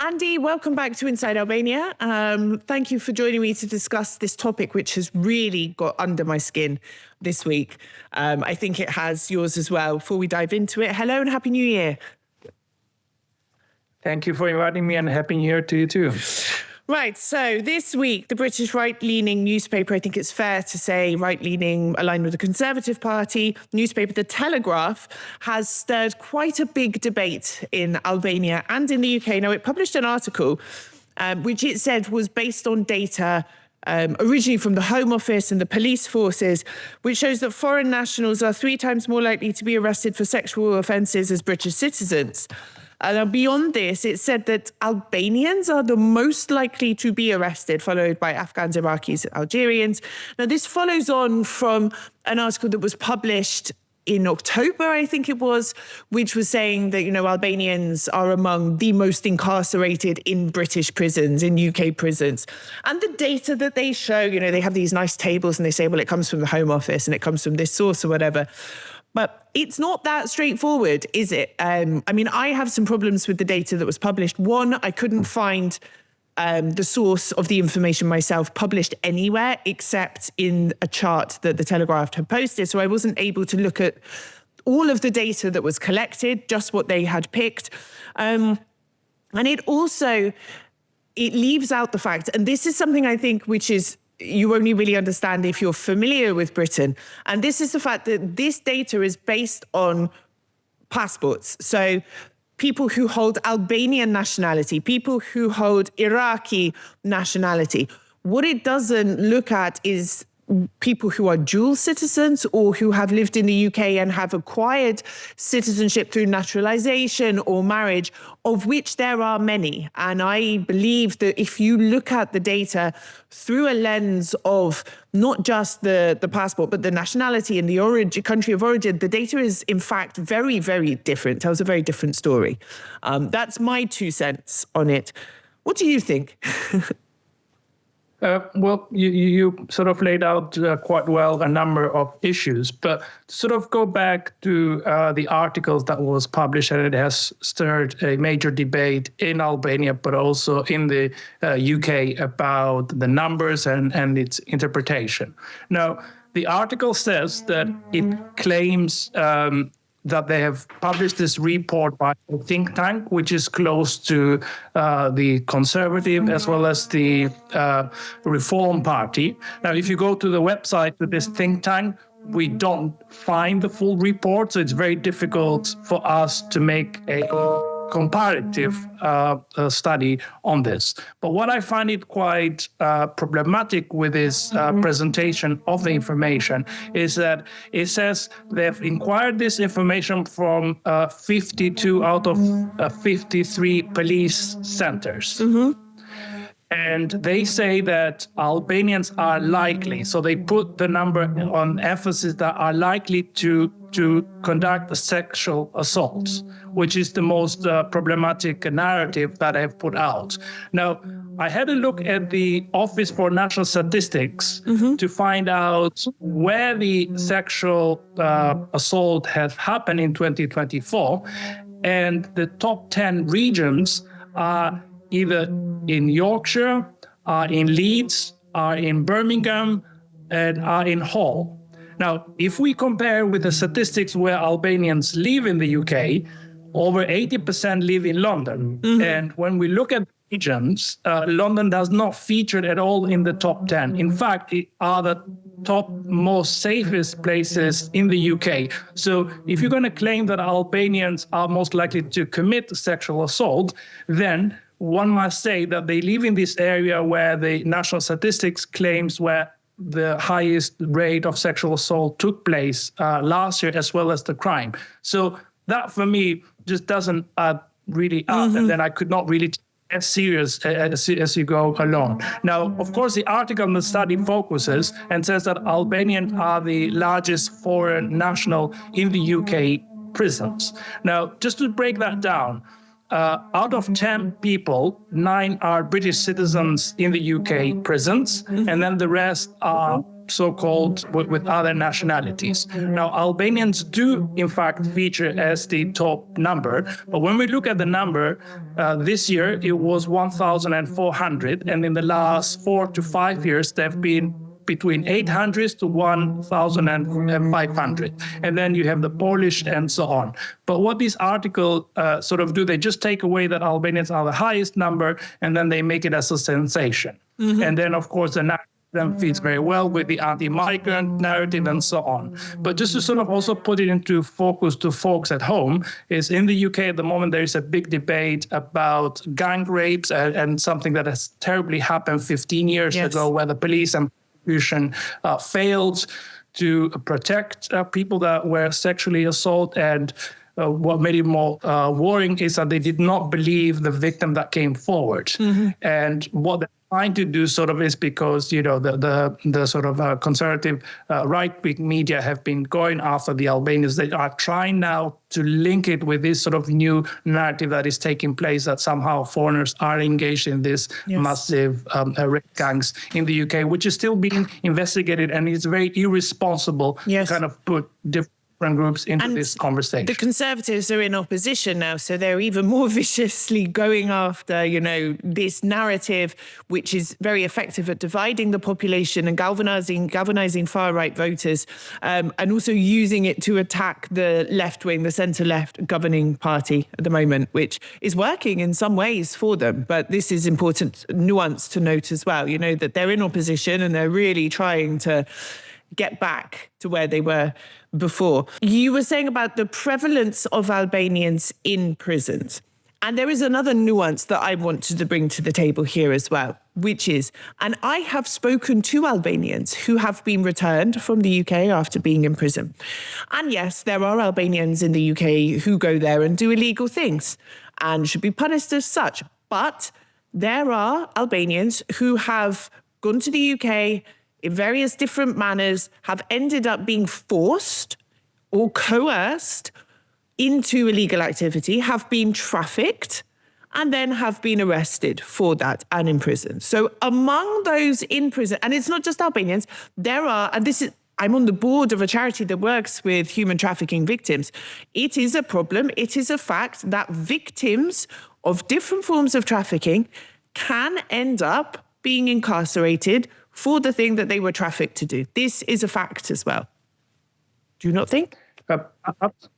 Andy, welcome back to Inside Albania. Thank you for joining me to discuss this topic, which has really got under my skin this week. I think it has yours as well. Before we dive into it, hello and Happy New Year. Thank you for inviting me, and Happy New Year to you too. Right, so this week, the British right-leaning newspaper, I think it's fair to say right-leaning, aligned with the Conservative Party, newspaper The Telegraph, has stirred quite a big debate in Albania and in the UK. Now, it published an article which it said was based on data originally from the Home Office and the police forces, which shows that foreign nationals are 3 times more likely to be arrested for sexual offences as British citizens. And beyond this, it said that Albanians are the most likely to be arrested, followed by Afghans, Iraqis, Algerians. Now, this follows on from an article that was published in October, I think it was, which was saying that, Albanians are among the most incarcerated in British prisons, in UK prisons. And the data that they show, they have these nice tables and they say, well, it comes from the Home Office and it comes from this source or whatever. But it's not that straightforward, is it? I have some problems with the data that was published. One, I couldn't find the source of the information myself published anywhere except in a chart that the Telegraph had posted. So I wasn't able to look at all of the data that was collected, just what they had picked. And it leaves out the fact, and this is something I think which is you only really understand if you're familiar with Britain. And this is the fact that this data is based on passports. So people who hold Albanian nationality, people who hold Iraqi nationality. What it doesn't look at is people who are dual citizens or who have lived in the UK and have acquired citizenship through naturalization or marriage, of which there are many. And I believe that if you look at the data through a lens of not just the passport, but the nationality and the country of origin, the data is in fact very, very different. Tells a very different story. That's my 2 cents on it. What do you think? Well, you sort of laid out quite well a number of issues, but to sort of go back to the articles that was published, and it has stirred a major debate in Albania, but also in the UK about the numbers and its interpretation. Now, the article says that it claims that they have published this report by a think tank, which is close to the Conservative as well as the Reform Party. Now, if you go to the website of this think tank, we don't find the full report, so it's very difficult for us to make a comparative study on this. But what I find it quite problematic with this presentation of the information is that it says they've inquired this information from 52 out of 53 police centers. Mm-hmm. And they say that Albanians are likely, so they put the number on emphasis that are likely to conduct sexual assaults, which is the most problematic narrative that I've put out. Now, I had a look at the Office for National Statistics to find out where the sexual assault has happened in 2024, and the top 10 regions are either in Yorkshire, are in Leeds, are in Birmingham, and are in Hull. Now, if we compare with the statistics where Albanians live in the UK, over 80% live in London. Mm-hmm. And when we look at regions, London does not feature at all in the top 10. In fact, it are the top most safest places in the UK. So if you're going to claim that Albanians are most likely to commit sexual assault, then one must say that they live in this area where the national statistics claims where the highest rate of sexual assault took place last year, as well as the crime. So that for me just doesn't really add, and then I could not really as serious as you go along. Now, of course, the article in the study focuses and says that Albanians are the largest foreign national in the UK prisons. Now, just to break that down, out of 10 people, 9 are British citizens in the UK prisons, and then the rest are so-called with other nationalities. Now, Albanians do, in fact, feature as the top number. But when we look at the number, this year it was 1,400. And in the last 4 to 5 years, they've been between 800 to 1,500. And then you have the Polish and so on. But what this article sort of do, they just take away that Albanians are the highest number, and then they make it as a sensation. And then, of course, the narrative then fits very well with the anti-migrant narrative and so on. But just to sort of also put it into focus to folks at home, is in the UK at the moment, there is a big debate about gang rapes and something that has terribly happened 15 years ago, where the police and failed to protect people that were sexually assaulted, and what made it more worrying is that they did not believe the victim that came forward. And what they're trying to do sort of is, because the sort of conservative right-wing media have been going after the Albanians, they are trying now to link it with this sort of new narrative that is taking place, that somehow foreigners are engaged in this massive rape gangs in the UK, which is still being investigated, and it's very irresponsible to kind of put different groups into this conversation. The Conservatives are in opposition now, so they're even more viciously going after, this narrative, which is very effective at dividing the population and galvanizing far-right voters, and also using it to attack the left-wing, the centre-left governing party at the moment, which is working in some ways for them. But this is important nuance to note as well, that they're in opposition and they're really trying to get back to where they were before. You were saying about the prevalence of Albanians in prisons. And there is another nuance that I wanted to bring to the table here as well, which is, and I have spoken to Albanians who have been returned from the UK after being in prison. And yes, there are Albanians in the UK who go there and do illegal things and should be punished as such. But there are Albanians who have gone to the UK in various different manners, have ended up being forced or coerced into illegal activity, have been trafficked, and then have been arrested for that and imprisoned. So among those in prison, and it's not just Albanians, there are, and this is, I'm on the board of a charity that works with human trafficking victims. It is a problem, it is a fact that victims of different forms of trafficking can end up being incarcerated for the thing that they were trafficked to do. This is a fact as well. Do you not think?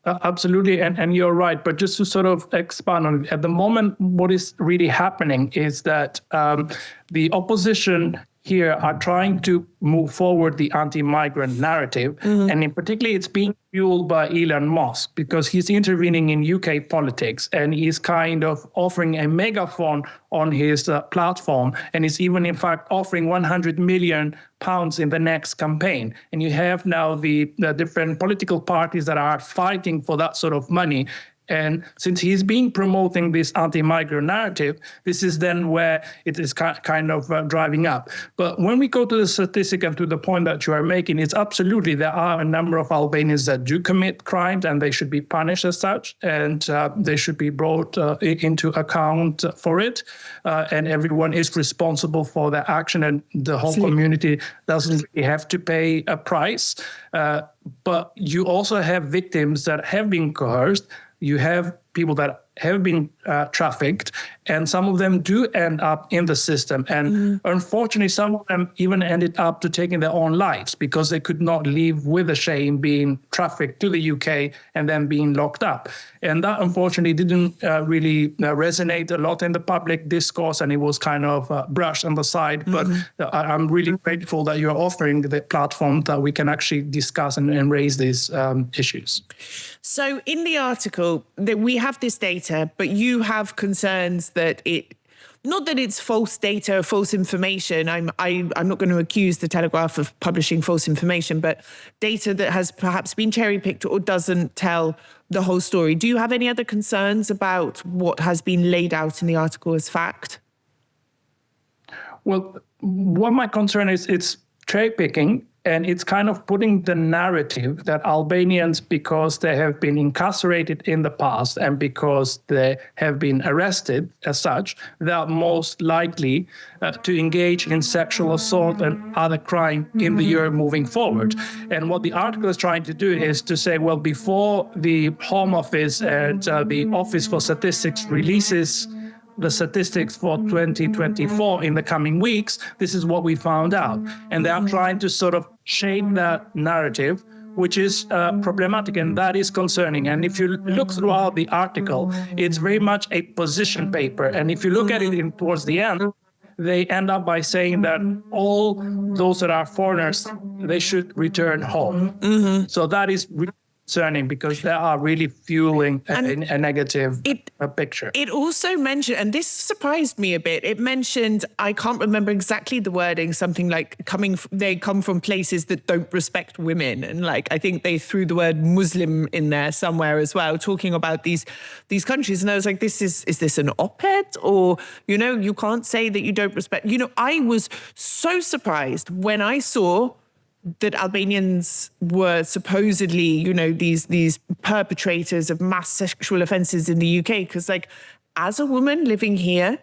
Absolutely, and you're right. But just to sort of expand on it, at the moment, what is really happening is that the opposition here are trying to move forward the anti-migrant narrative. And in particular, it's being fueled by Elon Musk, because he's intervening in UK politics, and he's kind of offering a megaphone on his platform. And he's even, in fact, offering £100 million in the next campaign. And you have now the different political parties that are fighting for that sort of money. And since he's been promoting this anti-migrant narrative, this is then where it is kind of driving up. But when we go to the statistic and to the point that you are making, it's absolutely, there are a number of Albanians that do commit crimes, and they should be punished as such, and they should be brought into account for it. And everyone is responsible for their action, and the whole community doesn't really have to pay a price. But you also have victims that have been coerced. You have people that have been trafficked, and some of them do end up in the system. And unfortunately, some of them even ended up to taking their own lives because they could not live with the shame being trafficked to the UK and then being locked up. And that unfortunately didn't really resonate a lot in the public discourse, and it was kind of brushed on the side. But I'm really grateful that you're offering the platform that we can actually discuss and raise these issues. So in the article, that we have this data, but you have concerns that not that it's false data, false information. I'm not going to accuse the Telegraph of publishing false information, but data that has perhaps been cherry-picked or doesn't tell the whole story. Do you have any other concerns about what has been laid out in the article as fact? Well, what my concern is, it's cherry-picking, And it's kind of putting the narrative that Albanians, because they have been incarcerated in the past and because they have been arrested as such, they are most likely to engage in sexual assault and other crime in the year moving forward. And what the article is trying to do is to say, well, before the Home Office and the Office for Statistics releases the statistics for 2024 in the coming weeks, this is what we found out. And they are trying to sort of shape that narrative, which is problematic, and that is concerning. And if you look throughout the article, it's very much a position paper. And if you look at it towards the end, they end up by saying that all those that are foreigners, they should return home. So that is concerning, because they are really fueling a negative picture. It also mentioned, and this surprised me a bit, it mentioned, I can't remember exactly the wording, something like they come from places that don't respect women. And like, I think they threw the word Muslim in there somewhere as well, talking about these countries. And I was like, is this an op-ed? Or, you can't say that you don't respect, I was so surprised when I saw that Albanians were supposedly, these perpetrators of mass sexual offences in the UK. Because, as a woman living here,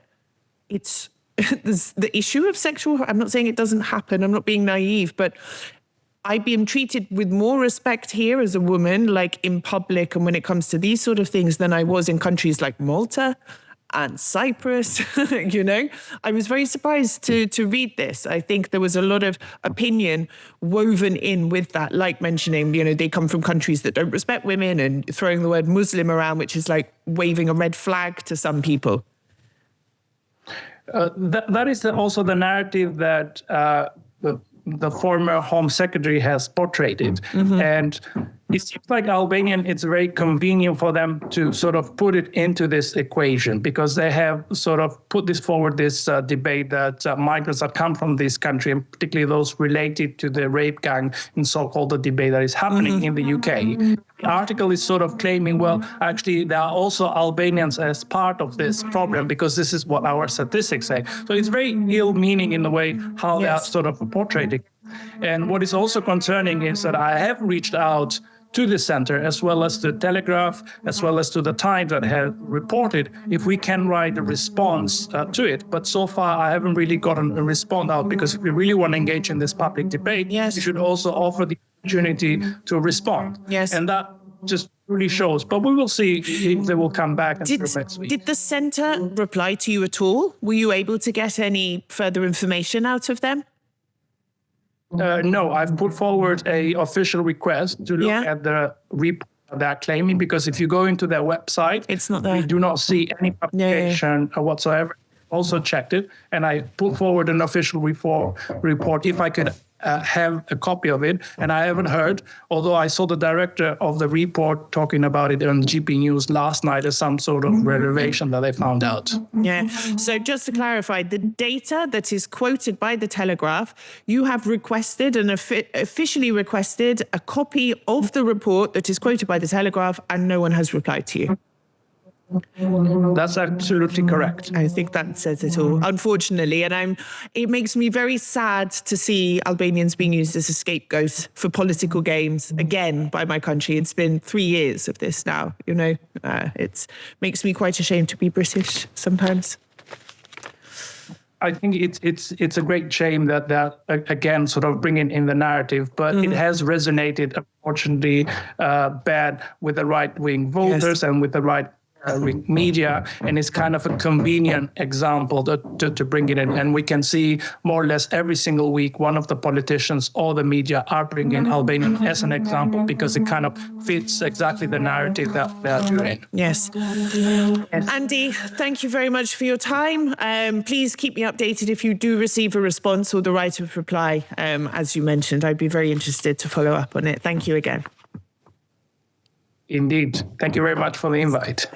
it's the issue of sexual. I'm not saying it doesn't happen. I'm not being naive, but I've been treated with more respect here as a woman, in public, and when it comes to these sort of things, than I was in countries like Malta and Cyprus. I was very surprised to read this. I think there was a lot of opinion woven in with that, like mentioning, they come from countries that don't respect women, and throwing the word Muslim around, which is like waving a red flag to some people. That is also the narrative that the former Home Secretary has portrayed it. And it seems like Albanian, it's very convenient for them to sort of put it into this equation, because they have sort of put this forward, this debate that migrants that come from this country, and particularly those related to the rape gang in so-called the debate that is happening in the UK. The article is sort of claiming, well, actually, there are also Albanians as part of this problem, because this is what our statistics say. So it's very ill-meaning in the way how they are sort of portrayed it. And what is also concerning is that I have reached out to the center, as well as the Telegraph, as well as to the Times, that have reported if we can write a response to it. But so far, I haven't really gotten a response out, because if we really want to engage in this public debate, we should also offer the opportunity to respond. And that just really shows. But we will see if they will come back next week. Did the center reply to you at all? Were you able to get any further information out of them? No, I've put forward an official request to look at the report they're claiming, because if you go into their website, it's not there. We do not see any publication whatsoever. Also checked it, and I put forward an official report if I could have a copy of it, and I haven't heard, although I saw the director of the report talking about it on GP News last night as some sort of revelation that they found out. So just to clarify, the data that is quoted by the Telegraph, you have requested and officially requested a copy of the report that is quoted by the Telegraph, and no one has replied to you. That's absolutely correct. I think that says it all, unfortunately. And it makes me very sad to see Albanians being used as a scapegoat for political games again by my country. It's been 3 years of this now, it makes me quite ashamed to be British sometimes. I think it's a great shame that again sort of bringing in the narrative, but it has resonated, unfortunately, bad with the right-wing voters and with the right media, and it's kind of a convenient example to bring it in. And we can see more or less every single week one of the politicians or the media are bringing Albania as an example, because it kind of fits exactly the narrative that they're doing. Yes. Andy, thank you very much for your time. Please keep me updated if you do receive a response or the right of reply. As you mentioned, I'd be very interested to follow up on it. Thank you again. Indeed. Thank you very much for the invite.